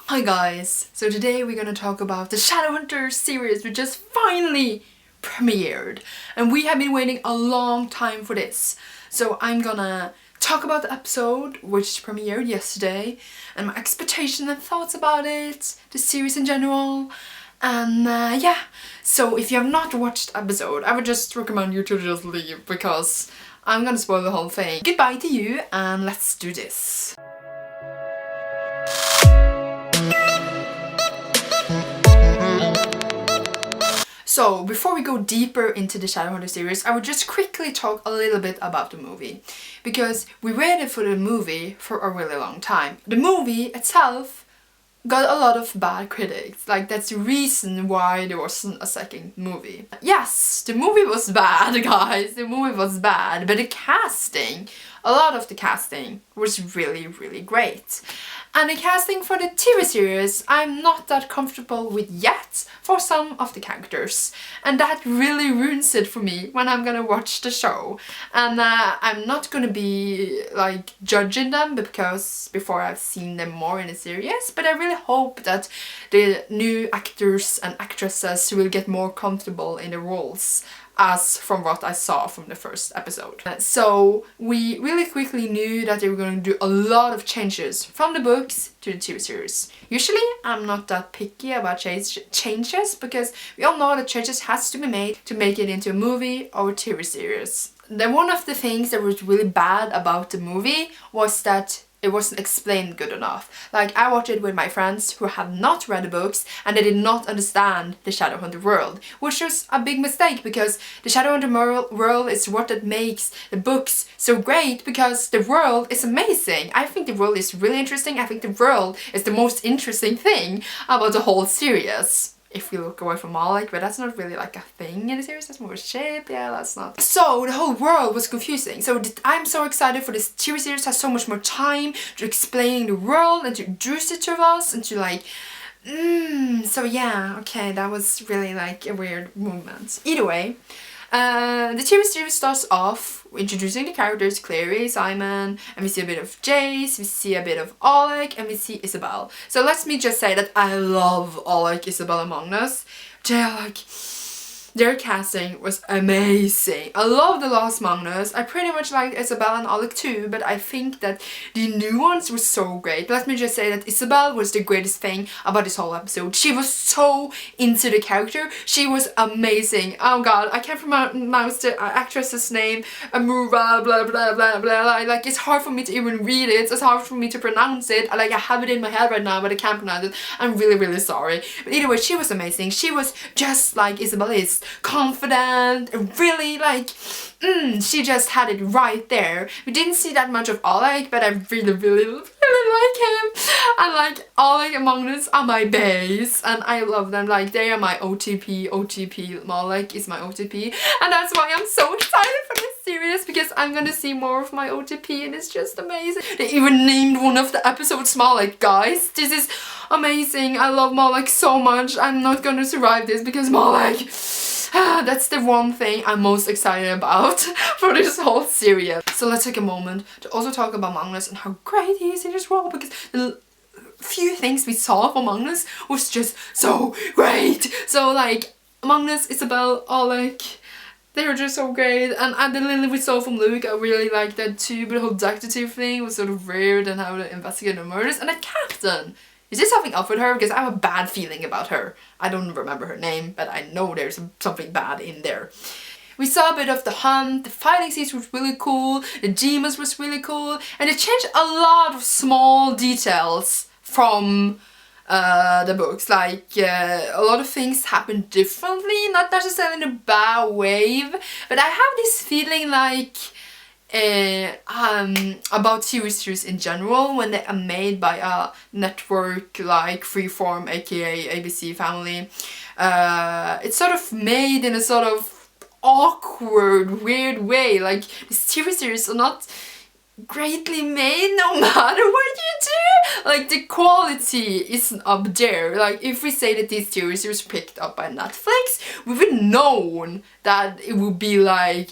Hi guys! So today we're gonna talk about the Shadowhunters series which just finally premiered. And we have been waiting a long time for this. So I'm gonna talk about the episode which premiered yesterday and my expectations and thoughts about it, the series in general. And yeah, so if you have not watched the episode, I would just recommend you to just leave because I'm gonna spoil the whole thing. Goodbye to you and let's do this. So, before we go deeper into the Shadowhunters series, I would just quickly talk a little bit about the movie. Because we waited for the movie for a really long time. The movie itself got a lot of bad critics. Like, that's the reason why there wasn't a second movie. Yes, the movie was bad, guys. The movie was bad. But the casting, a lot of the casting was really, really great. And the casting for the TV series, I'm not that comfortable with yet for some of the characters. And that really ruins it for me when I'm gonna watch the show. And I'm not gonna be like judging them because before I've seen them more in the series. But I really hope that the new actors and actresses will get more comfortable in the roles, as from what I saw from the first episode. So we really quickly knew that they were going to do a lot of changes from the books to the TV series. Usually I'm not that picky about changes because we all know that changes has to be made to make it into a movie or a TV series. Then one of the things that was really bad about the movie was that it wasn't explained good enough. Like, I watched it with my friends who had not read the books and they did not understand the Shadowhunter world, which was a big mistake because the Shadowhunter world is what that makes the books so great because the world is amazing. I think the world is really interesting. I think the world is the most interesting thing about the whole series. If we look away from Malik, but that's not really like a thing in the series, that's more a shape, yeah, that's not. So the whole world was confusing. So I'm so excited for this TV series, has so much more time to explain the world and to introduce it to us and to like, so yeah, okay, that was really like a weird moment. Either way, the TV series starts off introducing the characters, Clary, Simon, and we see a bit of Jace, we see a bit of Oleg, and we see Isabel. So let me just say that I love Oleg, Isabel, and Magnus. They're like, their casting was amazing. I love the last Magnus. I pretty much liked Isabel and Oleg too, but I think that the new ones were so great. Let me just say that Isabel was the greatest thing about this whole episode. She was so into the character. She was amazing. Oh god, I can't pronounce the actress's name. Amura, blah blah blah blah. Like, it's hard for me to even read it. It's hard for me to pronounce it. Like, I have it in my head right now, but I can't pronounce it. I'm really, really sorry. But either way, she was amazing. She was just like Isabel is. Confident, really like, she just had it right there. We didn't see that much of Oleg, but I really, really, really like him. And like, Oleg and Magnus are my base, and I love them. Like, they are my OTP. Oleg is my OTP, and that's why I'm so excited for this series because I'm gonna see more of my OTP, and it's just amazing. They even named one of the episodes Malik, guys. This is amazing. I love Malik so much. I'm not gonna survive this because Malik. That's the one thing I'm most excited about for this whole series. So let's take a moment to also talk about Magnus and how great he is in this role because the few things we saw from Magnus was just so great. So like, Magnus, Isabel, Oleg, they were just so great, and the little we saw from Luke, I really liked that too, but the whole detective thing was sort of weird and how to investigate the murders, and the captain! Is there something up with her? Because I have a bad feeling about her. I don't remember her name, but I know there's something bad in there. We saw a bit of the hunt, the fighting scenes was really cool, the demons was really cool, and they changed a lot of small details from the books. Like, a lot of things happened differently, not necessarily in a bad way, but I have this feeling like about TV series in general when they are made by a network like Freeform, aka ABC Family. It's sort of made in a sort of awkward, weird way. Like, these TV series are not greatly made no matter what you do. Like, the quality isn't up there. Like, if we say that this series was picked up by Netflix, we would known that it would be like,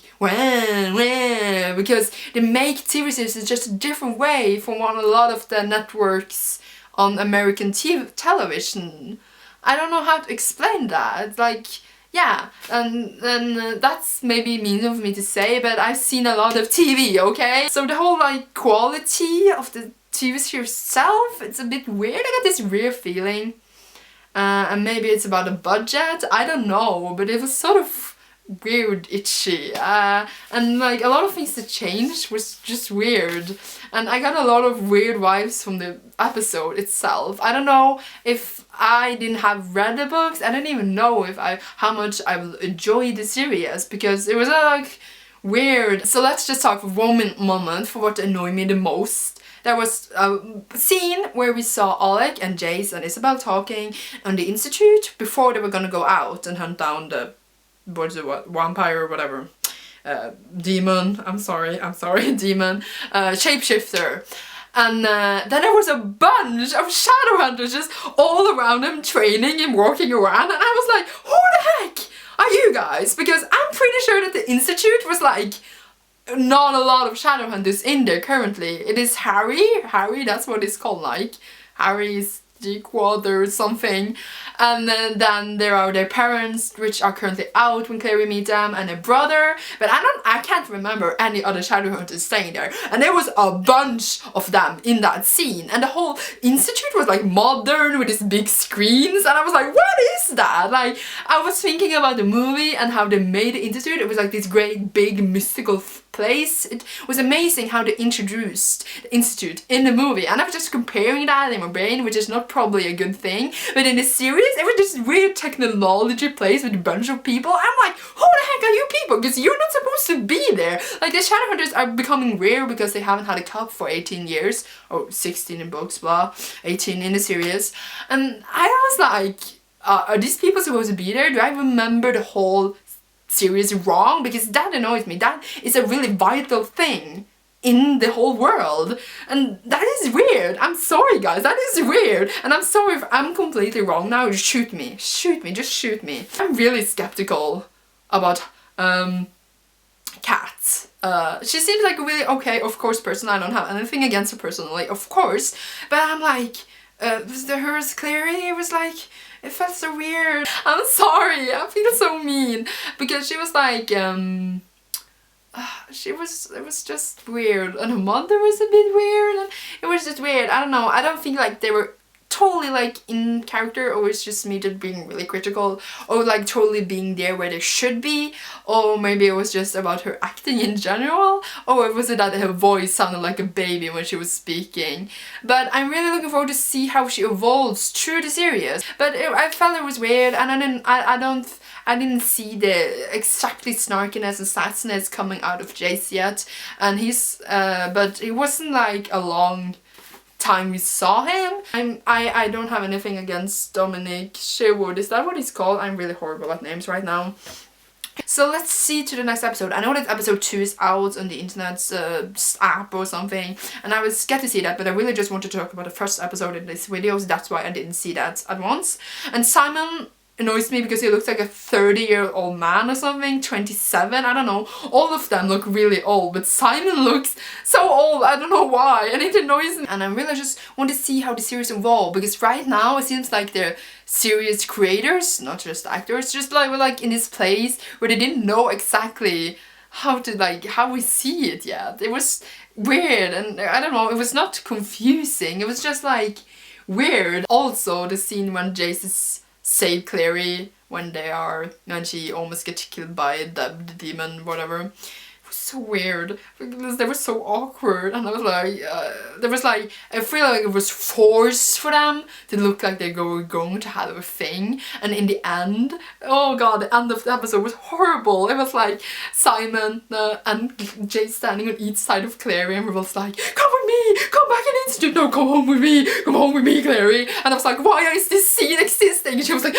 because they make TV series in just a different way from what a lot of the networks on American television. I don't know how to explain that. Like, yeah, and that's maybe mean of me to say, but I've seen a lot of TV, okay? So the whole like quality of the TV series itself, it's a bit weird. I got this weird feeling. And maybe it's about a budget, I don't know, but it was sort of weird, itchy. And like a lot of things that changed was just weird. And I got a lot of weird vibes from the episode itself. I don't know if I didn't have read the books. I don't even know if how much I will enjoy the series, because it was like weird. So let's just talk for one moment for what annoyed me the most. There was a scene where we saw Oleg and Jace and Isabel talking on the Institute before they were gonna go out and hunt down the vampire or whatever. Demon, I'm sorry, demon, shapeshifter. And then there was a bunch of Shadowhunters just all around them training and walking around, and I was like, who the heck are you guys? Because I'm pretty sure that the Institute was like not a lot of Shadowhunters in there currently. It is Harry, that's what it's called, like Harry's G-Quad or something, and then there are their parents, which are currently out when Clary meet them, and a brother, but I can't remember any other Shadowhunters staying there, and there was a bunch of them in that scene, and the whole Institute was like modern with these big screens, and I was like, what is that? Like, I was thinking about the movie and how they made the Institute. It was like this great big mystical place. It was amazing how they introduced the Institute in the movie, and I was just comparing that in my brain, which is not probably a good thing, but in the series it was this weird technology place with a bunch of people. I'm like, who the heck are you people? Because you're not supposed to be there. Like, the Shadowhunters are becoming rare because they haven't had a cup for 18 years, or 16 in books, blah, 18 in the series, and I was like, are these people supposed to be there? Do I remember the whole series wrong? Because that annoys me. That is a really vital thing in the whole world, and that is weird. I'm sorry guys, that is weird, and I'm sorry if I'm completely wrong now. Shoot me, just shoot me. I'm really skeptical about Kat. She seems like a really okay, of course, person. I don't have anything against her personally, of course, but I'm like, hers Clary, it was like, it felt so weird. I'm sorry, I feel so mean, because she was like, it was just weird, and her mother was a bit weird, and it was just weird. I don't know, I don't think like they were totally like in character, or it's just me just being really critical, or like totally being there where they should be, or maybe it was just about her acting in general, or was it that her voice sounded like a baby when she was speaking. But I'm really looking forward to see how she evolves through the series. But I felt it was weird, and I didn't see the exactly snarkiness and sassiness coming out of Jace yet, and but it wasn't like a long time we saw him. I don't have anything against Dominic Sherwood, is that what he's called? I'm really horrible at names right now. So let's see to the next episode. I know that episode 2 is out on the internet's app or something, and I was scared to see that, but I really just wanted to talk about the first episode in this video, so that's why I didn't see that at once. And Simon annoys me because he looks like a 30-year-old man or something, 27, I don't know. All of them look really old, but Simon looks so old, I don't know why, and it annoys me. And I really just want to see how the series evolve, because right now it seems like they're series creators, not just actors, just like we're like in this place where they didn't know exactly how we see it yet. It was weird, and I don't know, it was not confusing, it was just like weird. Also the scene when Jace save Clary when she almost gets killed by the demon, whatever. It was so weird because they were so awkward, and I was like, I feel like it was forced for them to look like they were going to have a thing, and in the end, oh god, the end of the episode was horrible. It was like Simon and Jay standing on each side of Clary, and we was like, come with me, come back in Institute, no, come home with me, Clary. And I was like, why is this scene existing? And she was like,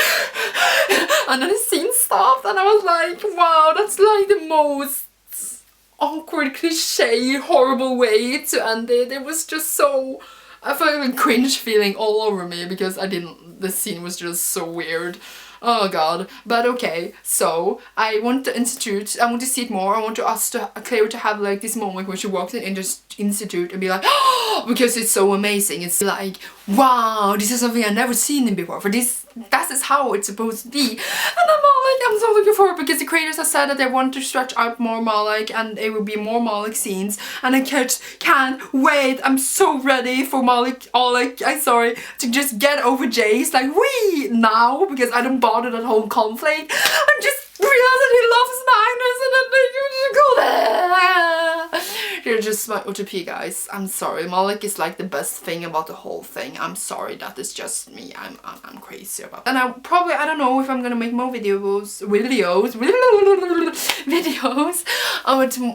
and then the scene stopped, and I was like, wow, that's like the most awkward, cliche, horrible way to end it. It was just so, I felt like a cringe feeling all over me because the scene was just so weird. Oh god. But okay, so I want to see it more. I want Claire to have like this moment when she walks in this institute and be like, oh, because it's so amazing. It's like, wow, this is something I've never seen before. That is how it's supposed to be. And I'm so looking forward, because the creators have said that they want to stretch out more Malik and it will be more Malik scenes, and I can't wait. I'm so ready for I'm sorry, to just get over Jace like now, because I don't bother that whole conflict. I'm just realized that he loves Magnus and then you're just my OTP, guys. I'm sorry. Malik is like the best thing about the whole thing. I'm sorry, that is just me. I'm crazy about that. And I don't know if I'm gonna make more videos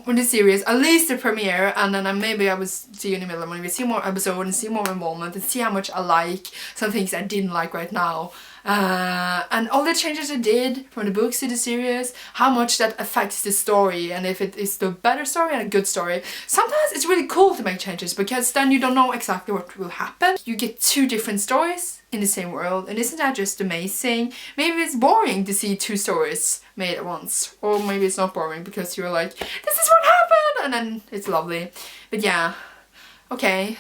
on the series, at least the premiere, and then maybe I will see you in the middle when we see more episodes and see more involvement and see how much I like some things I didn't like right now. And all the changes I did from the books to the series, how much that affects the story, and if it is the better story and a good story. Sometimes it's really cool to make changes, because then you don't know exactly what will happen. You get two different stories in the same world, and isn't that just amazing? Maybe it's boring to see two stories made at once, or maybe it's not boring because you're like, this is what happened, and then it's lovely. But yeah, okay.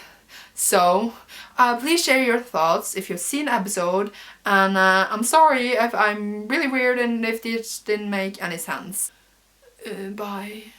So, please share your thoughts if you've seen the episode, and I'm sorry if I'm really weird and if this didn't make any sense. Bye.